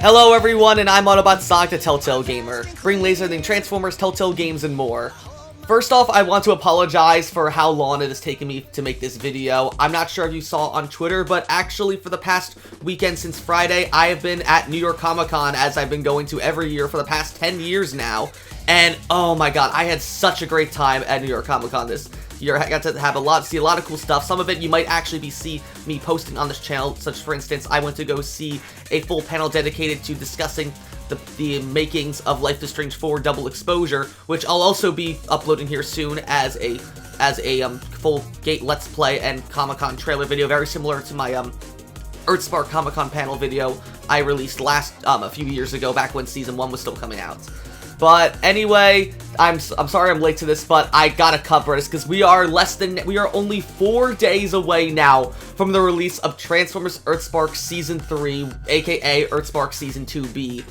Hello everyone, and I'm Autobot Sonic the Telltale Gamer. Bring laser than Transformers, Telltale games, and more. First off, I want to apologize for how long it has taken me to make this video. I'm not sure if you saw on Twitter, but actually for the past weekend since Friday, I have been at New York Comic Con, as I've been going to every year for the past 10 years now. And oh my god, I had such a great time at New York Comic Con this year. I got to have see a lot of cool stuff. Some of it you might actually see me posting on this channel, such for instance, I went to go see a full panel dedicated to discussing the makings of Life is Strange 4 Double Exposure, which I'll also be uploading here soon as a full Gate Let's Play and Comic-Con trailer video, very similar to my EarthSpark Comic-Con panel video I released a few years ago, back when Season 1 was still coming out. But anyway, I'm sorry I'm late to this, but I gotta cover this because we are only 4 days away now from the release of Transformers EarthSpark Season 3, aka EarthSpark Season 2B.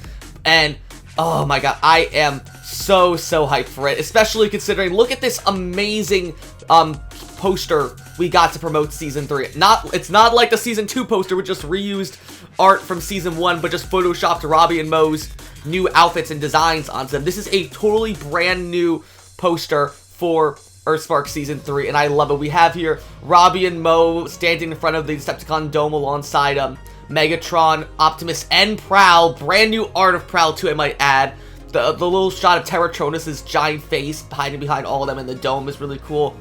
And oh my god, I am so hyped for it, especially considering, look at this amazing poster we got to promote Season 3. It's not like the Season 2 poster with just reused art from Season 1, but just photoshopped Robbie and Moe's new outfits and designs onto them. This is a totally brand new poster for EarthSpark Season 3, and I love it. We have here Robbie and Moe standing in front of the Decepticon Dome alongside Megatron, Optimus, and Prowl. Brand new art of Prowl too, I might add. The little shot of Terratronus' giant face hiding behind all of them in the dome is really cool.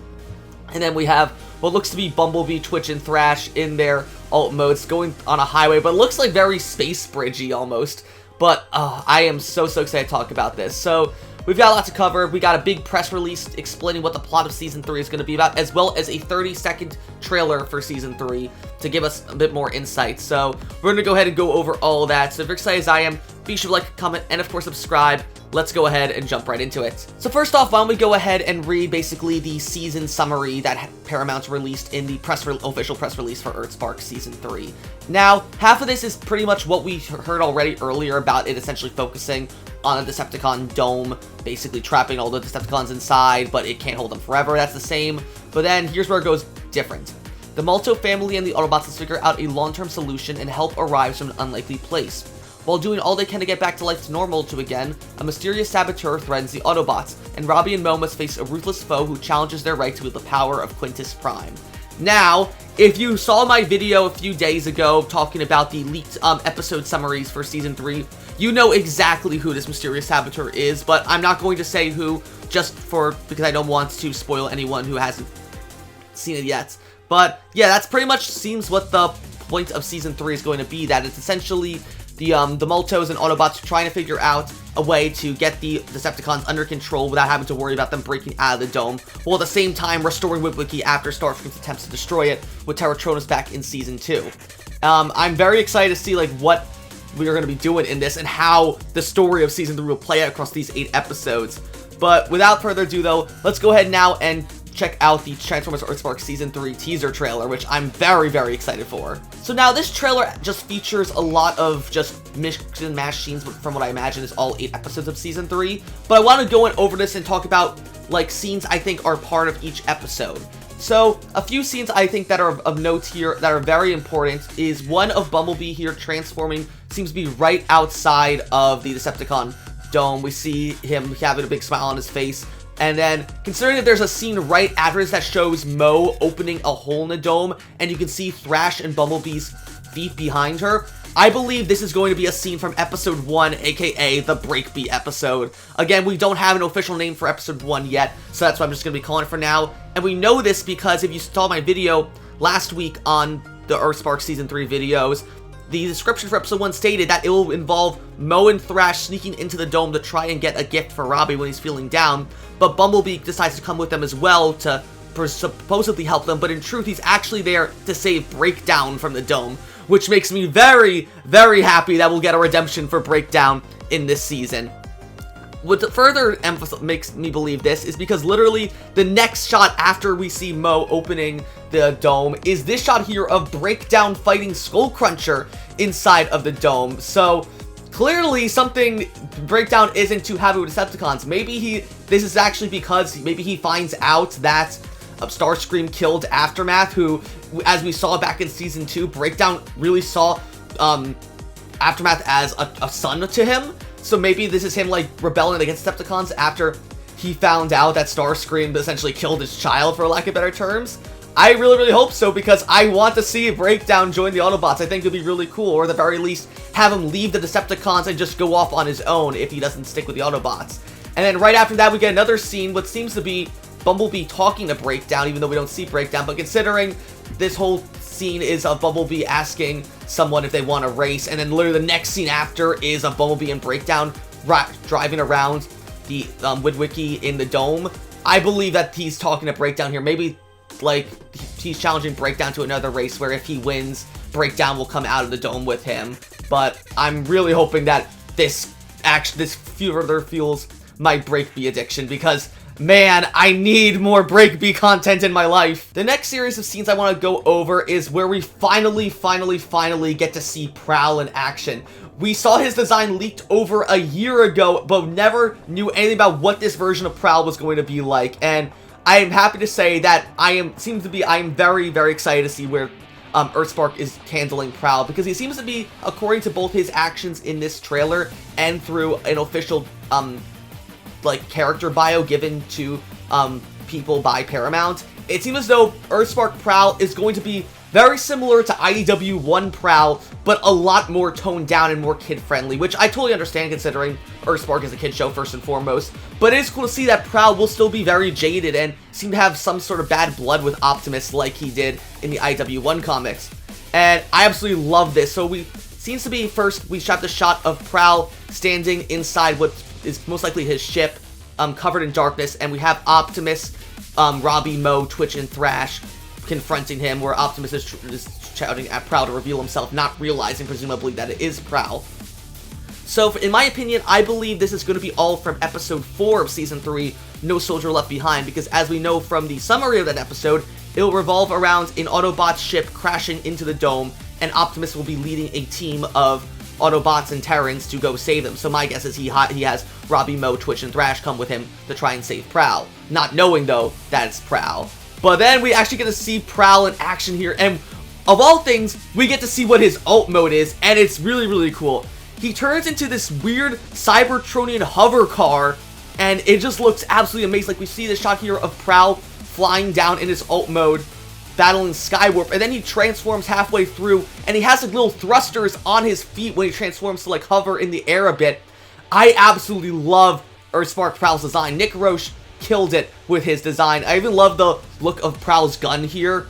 And then we have what looks to be Bumblebee, Twitch, and Thrash in their alt modes going on a highway, but it looks like very Space Bridgey almost. But I am so excited to talk about this. So we've got a lot to cover. We got a big press release explaining what the plot of Season 3 is going to be about, as well as a 30-second trailer for Season 3 to give us a bit more insight. So we're going to go ahead and go over all of that. So if you're excited as I am, be sure to like, comment, and of course subscribe. Let's go ahead and jump right into it. So first off, why don't we go ahead and read basically the season summary that Paramount released in the official press release for EarthSpark Season 3. Now, half of this is pretty much what we heard already earlier about it essentially focusing on a Decepticon dome, basically trapping all the Decepticons inside, but it can't hold them forever. That's the same. But then here's where it goes different. The Malto family and the Autobots must figure out a long-term solution, and help arrives from an unlikely place. While doing all they can to get back to life normal again, a mysterious saboteur threatens the Autobots, and Robbie and Moe must face a ruthless foe who challenges their right to wield the power of Quintus Prime. Now, if you saw my video a few days ago talking about the leaked episode summaries for Season 3, you know exactly who this mysterious saboteur is, but I'm not going to say who, because I don't want to spoil anyone who hasn't seen it yet. But yeah, that's pretty much seems what the point of Season 3 is going to be, that it's essentially the Maltos and Autobots trying to figure out a way to get the Decepticons under control without having to worry about them breaking out of the dome, while at the same time restoring Witwicky after Starscream's attempts to destroy it with Terratronus back in Season 2. I'm very excited to see like what we are going to be doing in this and how the story of Season 3 will play out across these 8 episodes. But without further ado though, let's go ahead now and check out the Transformers EarthSpark Season 3 teaser trailer, which I'm very excited for. So now this trailer just features a lot of just mix and match scenes from what I imagine is all 8 episodes of Season 3, but I want to go over this and talk about like scenes I think are part of each episode. So a few scenes I think that are of note here that are very important is one of Bumblebee here transforming, seems to be right outside of the Decepticon dome. We see him having a big smile on his face. And then, considering that there's a scene right after this that shows Moe opening a hole in the dome, and you can see Thrash and Bumblebee's feet behind her, I believe this is going to be a scene from Episode 1, aka the BreakBee episode. Again, we don't have an official name for Episode 1 yet, so that's what I'm just going to be calling it for now. And we know this because if you saw my video last week on the EarthSpark Season 3 videos, the description for Episode 1 stated that it will involve Moe and Thrash sneaking into the dome to try and get a gift for Robbie when he's feeling down, but Bumblebee decides to come with them as well to supposedly help them, but in truth he's actually there to save Breakdown from the dome, which makes me very happy that we'll get a redemption for Breakdown in this season. What further makes me believe this is because literally the next shot after we see Moe opening the dome is this shot here of Breakdown fighting Skullcruncher inside of the dome. So clearly something Breakdown isn't too happy with Decepticons. Maybe this is actually because maybe he finds out that Starscream killed Aftermath, who, as we saw back in Season 2, Breakdown really saw Aftermath as a son to him. So maybe this is him, like, rebelling against Decepticons after he found out that Starscream essentially killed his child, for lack of better terms. I really, really hope so, because I want to see Breakdown join the Autobots. I think it would be really cool, or at the very least, have him leave the Decepticons and just go off on his own if he doesn't stick with the Autobots. And then right after that, we get another scene, what seems to be Bumblebee talking to Breakdown, even though we don't see Breakdown. But considering this whole scene is of Bumblebee asking someone if they want to race, and then literally the next scene after is of Bumblebee and Breakdown driving around the Witwicky in the dome, I believe that he's talking to Breakdown here. Maybe, like, he's challenging Breakdown to another race where if he wins, Breakdown will come out of the dome with him. But I'm really hoping that this further fuels my BreakBee addiction, because, man, I need more BreakBee content in my life. The next series of scenes I want to go over is where we finally get to see Prowl in action. We saw his design leaked over a year ago, but never knew anything about what this version of Prowl was going to be like. And I am happy to say that I am very, very excited to see where EarthSpark is handling Prowl, because he seems to be, according to both his actions in this trailer and through an official like character bio given to people by Paramount, it seems as though EarthSpark Prowl is going to be very similar to IDW 1 Prowl, but a lot more toned down and more kid-friendly, which I totally understand considering EarthSpark is a kid show first and foremost. But it is cool to see that Prowl will still be very jaded and seem to have some sort of bad blood with Optimus like he did in the IDW 1 comics. And I absolutely love this. So seems to be first we shot the shot of Prowl standing inside what is most likely his ship, covered in darkness, and we have Optimus, Robbie, Mo, Twitch, and Thrash confronting him, where Optimus is shouting at Prowl to reveal himself, not realizing presumably that it is Prowl. So in my opinion, I believe this is going to be all from episode 4 of season 3, No Soldier Left Behind, because as we know from the summary of that episode, it will revolve around an Autobot ship crashing into the dome, and Optimus will be leading a team of Autobots and Terrans to go save them. So my guess is he has Robbie, Mo, Twitch, and Thrash come with him to try and save Prowl. Not knowing, though, that it's Prowl. But then we actually get to see Prowl in action here, and of all things, we get to see what his ult mode is, and it's really, really cool. He turns into this weird Cybertronian hover car, and it just looks absolutely amazing. Like, we see the shot here of Prowl flying down in his ult mode, battling Skywarp, and then he transforms halfway through, and he has like little thrusters on his feet when he transforms to like hover in the air a bit. I absolutely love EarthSpark Prowl's design. Nick Roche killed it with his design. I even love the look of Prowl's gun here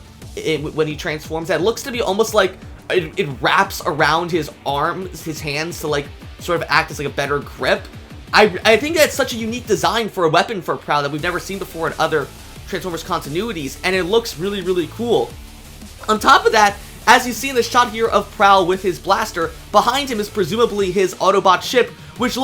when he transforms. That looks to be almost like it wraps around his arms, his hands, to like sort of act as like a better grip. I think that's such a unique design for a weapon for Prowl that we've never seen before in other Transformers continuities, and it looks really, really cool. On top of that, as you see in the shot here of Prowl with his blaster, behind him is presumably his Autobot ship, which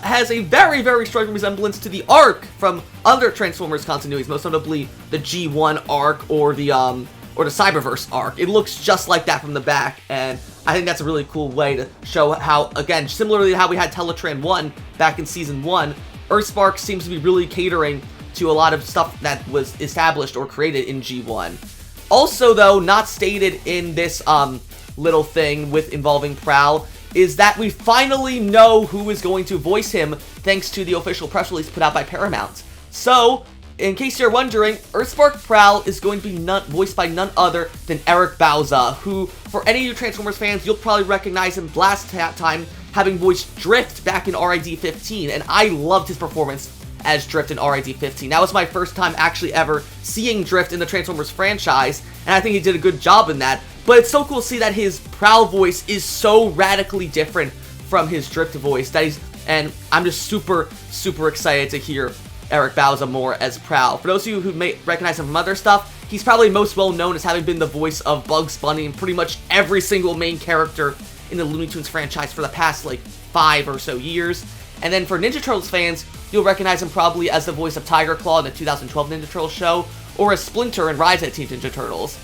has a very, very striking resemblance to the Ark from other Transformers continuities, most notably the G1 Ark or the Cyberverse Ark. It looks just like that from the back, and I think that's a really cool way to show how, again, similarly to how we had Teletran 1 back in Season 1, EarthSpark seems to be really catering to a lot of stuff that was established or created in G1. Also, though, not stated in this little thing involving Prowl, is that we finally know who is going to voice him thanks to the official press release put out by Paramount. So, in case you're wondering, EarthSpark Prowl is going to be voiced by none other than Eric Bauza, who, for any of you Transformers fans, you'll probably recognize him last time having voiced Drift back in RID 15, and I loved his performance as Drift in RID 15. That was my first time actually ever seeing Drift in the Transformers franchise, and I think he did a good job in that. But it's so cool to see that his Prowl voice is so radically different from his Drift voice, and I'm just super, super excited to hear Eric Bauza more as Prowl. For those of you who may recognize him from other stuff, he's probably most well known as having been the voice of Bugs Bunny and pretty much every single main character in the Looney Tunes franchise for the past like 5 or so years. And then for Ninja Turtles fans, you'll recognize him probably as the voice of Tiger Claw in the 2012 Ninja Turtles show, or as Splinter in Rise of the Teenage Ninja Turtles.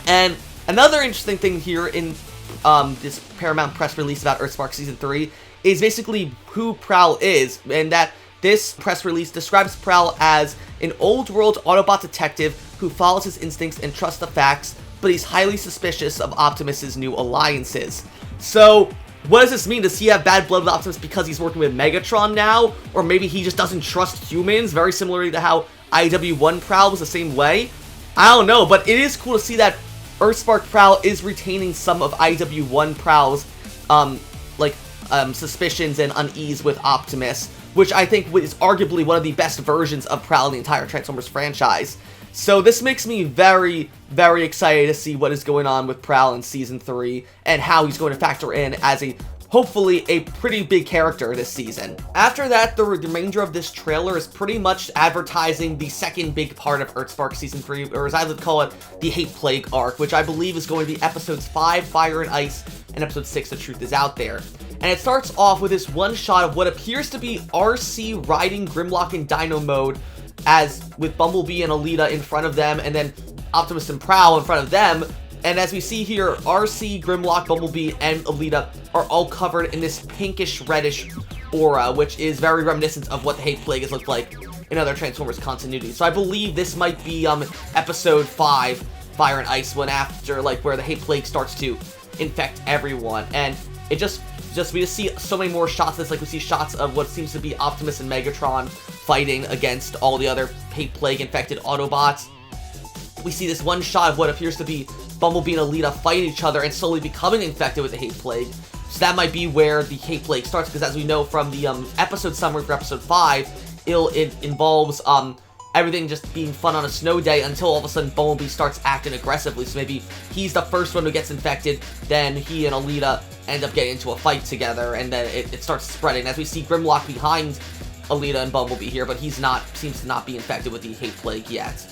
And another interesting thing here in this Paramount press release about EarthSpark Season 3 is basically who Prowl is, and that this press release describes Prowl as an old-world Autobot detective who follows his instincts and trusts the facts, but he's highly suspicious of Optimus's new alliances. So, What does this mean? Does he have bad blood with Optimus because he's working with Megatron now? Or maybe he just doesn't trust humans, very similarly to how IW1 Prowl was the same way? I don't know, but it is cool to see that EarthSpark Prowl is retaining some of IW1 Prowl's, suspicions and unease with Optimus, which I think is arguably one of the best versions of Prowl in the entire Transformers franchise. So this makes me very, very excited to see what is going on with Prowl in Season 3 and how he's going to factor in as hopefully a pretty big character this season. After that, the remainder of this trailer is pretty much advertising the second big part of EarthSpark Season 3, or as I would call it, the Hate Plague arc, which I believe is going to be Episodes 5, Fire and Ice, and Episode 6, The Truth Is Out There. And it starts off with this one shot of what appears to be RC riding Grimlock in Dino mode, as with Bumblebee and Alita in front of them, and then Optimus and Prowl in front of them. And as we see here, RC, Grimlock, Bumblebee, and Alita are all covered in this pinkish-reddish aura, which is very reminiscent of what the Hate Plague has looked like in other Transformers continuity. So I believe this might be Episode 5, Fire and Ice, one after, where the Hate Plague starts to infect everyone. And we just see so many more shots of this, we see shots of what seems to be Optimus and Megatron fighting against all the other Hate Plague-infected Autobots. We see this one shot of what appears to be Bumblebee and Alita fighting each other and slowly becoming infected with the Hate Plague. So that might be where the Hate Plague starts, because as we know from the episode summary for Episode 5, it involves everything just being fun on a snow day until all of a sudden Bumblebee starts acting aggressively. So maybe he's the first one who gets infected, then he and Alita end up getting into a fight together, and then it starts spreading. As we see Grimlock behind Alita and Bumblebee here, but seems to not be infected with the Hate Plague yet.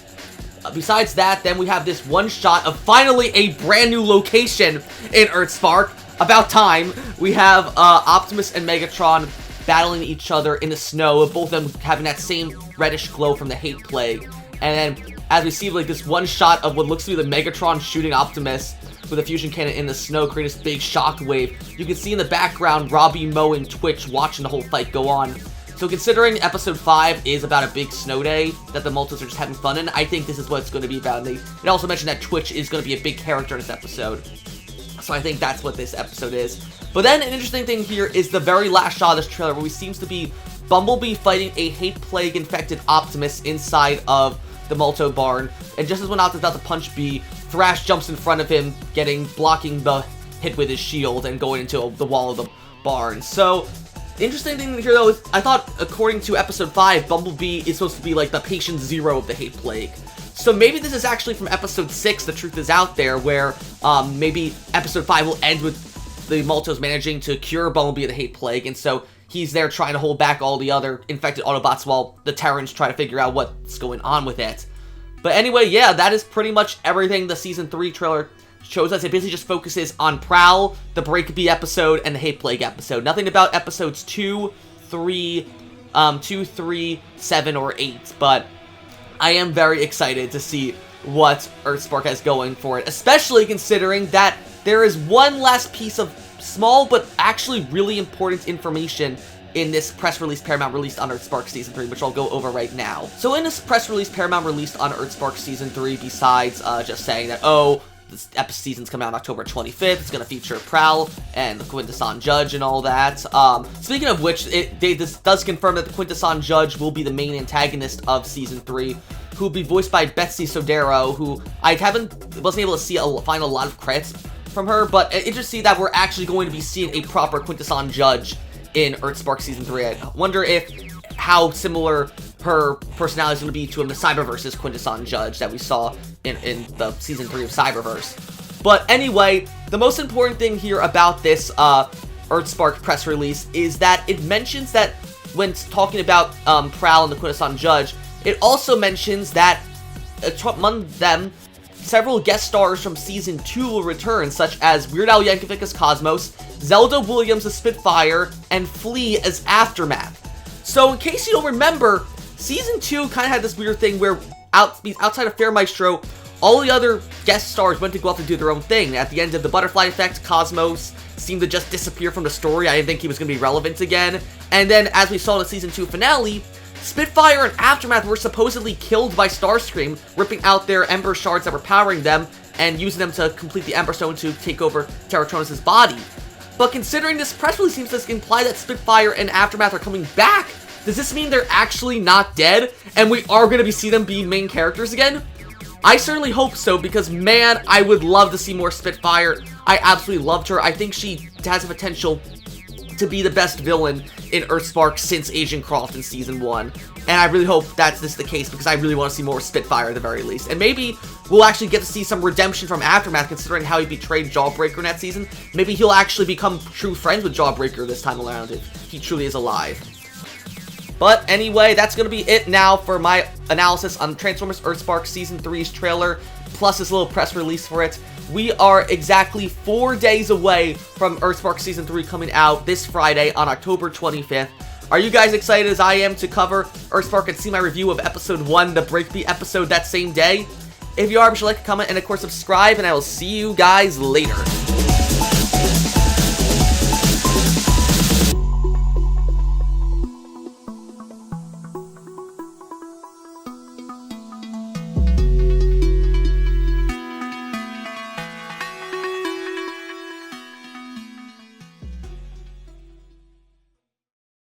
Besides that, then we have this one shot of finally a brand new location in EarthSpark. About time. We have Optimus and Megatron battling each other in the snow, both of them having that same reddish glow from the Hate Plague. And then, as we see this one shot of what looks to be the Megatron shooting Optimus with a fusion cannon in the snow, create this big shock wave. You can see in the background Robbie, Mo, and Twitch watching the whole fight go on. So considering Episode 5 is about a big snow day that the Multis are just having fun in, I think this is what it's going to be about. And they also mentioned that Twitch is going to be a big character in this episode. So I think that's what this episode is. But then an interesting thing here is the very last shot of this trailer, where we seems to be Bumblebee fighting a Hate Plague-infected Optimus inside of the Multo barn. And just as when Optimus is about to punch B, Thrash jumps in front of him, blocking the hit with his shield and going into the wall of the barn. So the interesting thing here, though, is I thought, according to Episode 5, Bumblebee is supposed to be the patient zero of the Hate Plague. So maybe this is actually from Episode 6, The Truth Is Out There, where maybe Episode 5 will end with the Multos managing to cure Bumblebee of the Hate Plague, and so he's there trying to hold back all the other infected Autobots while the Terrans try to figure out what's going on with it. But anyway, yeah, that is pretty much everything the Season 3 trailer shows us. It basically just focuses on Prowl, the BreakBee episode, and the Hate Plague episode. Nothing about Episodes 2, 3, 7, or 8, but I am very excited to see what EarthSpark has going for it, especially considering that there is one last piece of small but actually really important information in this press release Paramount released on EarthSpark Season 3, which I'll go over right now. So in this press release Paramount released on EarthSpark Season 3, besides just saying that, this season's coming out October 25th, it's going to feature Prowl and the Quintesson Judge and all that. Speaking of which, this does confirm that the Quintesson Judge will be the main antagonist of Season 3, who will be voiced by Betsy Sodero, who I wasn't able to find a lot of credits from her, but interesting to see that we're actually going to be seeing a proper Quintesson Judge in EarthSpark Season 3. I wonder how similar her personality is going to be to the Cyberverse's Quintesson Judge that we saw in the Season 3 of Cyberverse. But anyway, the most important thing here about this EarthSpark press release is that it mentions that when talking about Prowl and the Quintesson Judge, it also mentions that among them, several guest stars from Season 2 will return, such as Weird Al Yankovic as Cosmos, Zelda Williams as Spitfire, and Flea as Aftermath. So in case you don't remember, Season 2 kind of had this weird thing where outside of Fair Maestro, all the other guest stars went to go off and do their own thing. At the end of the Butterfly Effect, Cosmos seemed to just disappear from the story. I didn't think he was going to be relevant again. And then, as we saw in the Season 2 finale, Spitfire and Aftermath were supposedly killed by Starscream, ripping out their Ember Shards that were powering them, and using them to complete the Ember Stone to take over Terratronus' body. But considering this press release seems to imply that Spitfire and Aftermath are coming back, does this mean they're actually not dead, and we are going to see them being main characters again? I certainly hope so, because man, I would love to see more Spitfire. I absolutely loved her. I think she has the potential to be the best villain in EarthSpark since Agent Croft in Season 1. And I really hope that's the case, because I really want to see more Spitfire at the very least. And maybe we'll actually get to see some redemption from Aftermath, considering how he betrayed Jawbreaker in that season. Maybe he'll actually become true friends with Jawbreaker this time around if he truly is alive. But anyway, that's going to be it now for my analysis on Transformers EarthSpark Season 3's trailer, plus this little press release for it. We are exactly 4 days away from EarthSpark Season 3 coming out this Friday on October 25th. Are you guys excited as I am to cover EarthSpark and see my review of Episode 1, the BreakBee episode, that same day? If you are, be sure to like, comment, and of course subscribe, and I will see you guys later.